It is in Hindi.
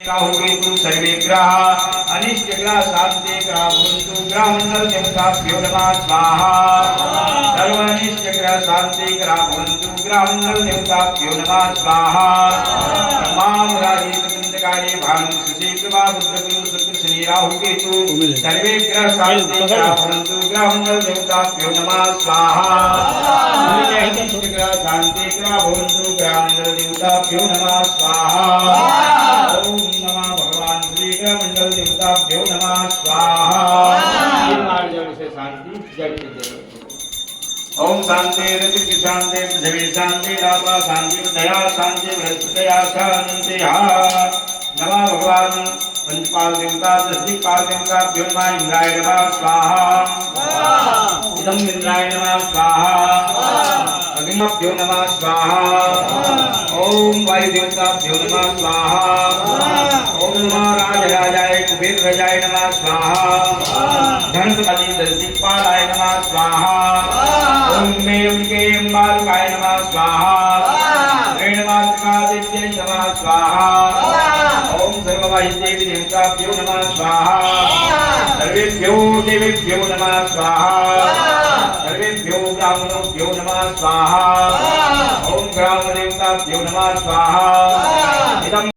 राहु केतु सर्वे ग्रह अनिष्ट ग्रह शांति ग्रह भवन्तु ग्रह मंडल देवताभ्यो नमः स्वाहा सर्व अनिष्ट ग्रह शांति ग्रह भवन्तु ग्रह मंडल देवताभ्यो नमः स्वाहा तमाम राजी तंत्रकार्य भानु सुशी कृपा बुद्ध गुरु शुक्र शनि राहु केतु सर्वे ग्रह शांति ग्रह भवन्तु ग्रह मंडल देवताभ्यो नमः स्वाहा अनिष्ट ग्रह शांति ग्रह भवन्तु ग्रह मंडल देवताभ्यो नमः स्वाहा ओम नमः भगवान श्री मंडल देवताभ्यो नमः स्वाहा जल से शांति जल के देव ओम शांति रति शांति पृथ्वी शांति लाभा शांति दया शांति बृहस्पतया शांति नमः भगवान पंचपाल देवता दशदिक्पाल देवताभ्यो नमः इंद्राय नमः स्वाहा इदं इंद्राय नमः स्वाहा अग्निभ्यो नमः स्वाहा ओम वायु देवताभ्यो नमः स्वाहा ओम नमः राजराजाय कुबेर राजाय नमः स्वाहा धनपति दशदिक्पालाय नमः स्वाहा ओम मे उनके अम्बालिकाय नमः स्वाहा रेणुमातृकादित्यै नमः स्वाहा ओम सर्ववाहिदेवी देवताभ्यो नमः स्वाहा सर्वेभ्यो देवेभ्यो नमः स्वाहा सर्वेभ्यो ब्राह्मणोभ्यो नमः स्वाहा ओम ग्राम देवताभ्यो नमः स्वाहा इदं